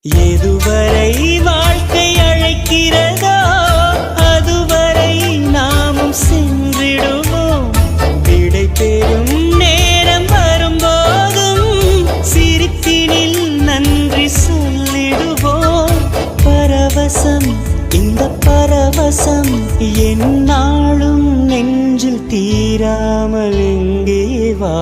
எதுவரை வாழ்க்கை அழைக்கிறதோ அதுவரை நாமும் சென்றிடுவோம். விடை பெறும் நேரம் வரும்போதும் சிரிப்பினில் நன்றி சொல்லிடுவோம். பரவசம், இந்த பரவசம் எந்நாளும் நெஞ்சில் தீராமல் எங்கே வா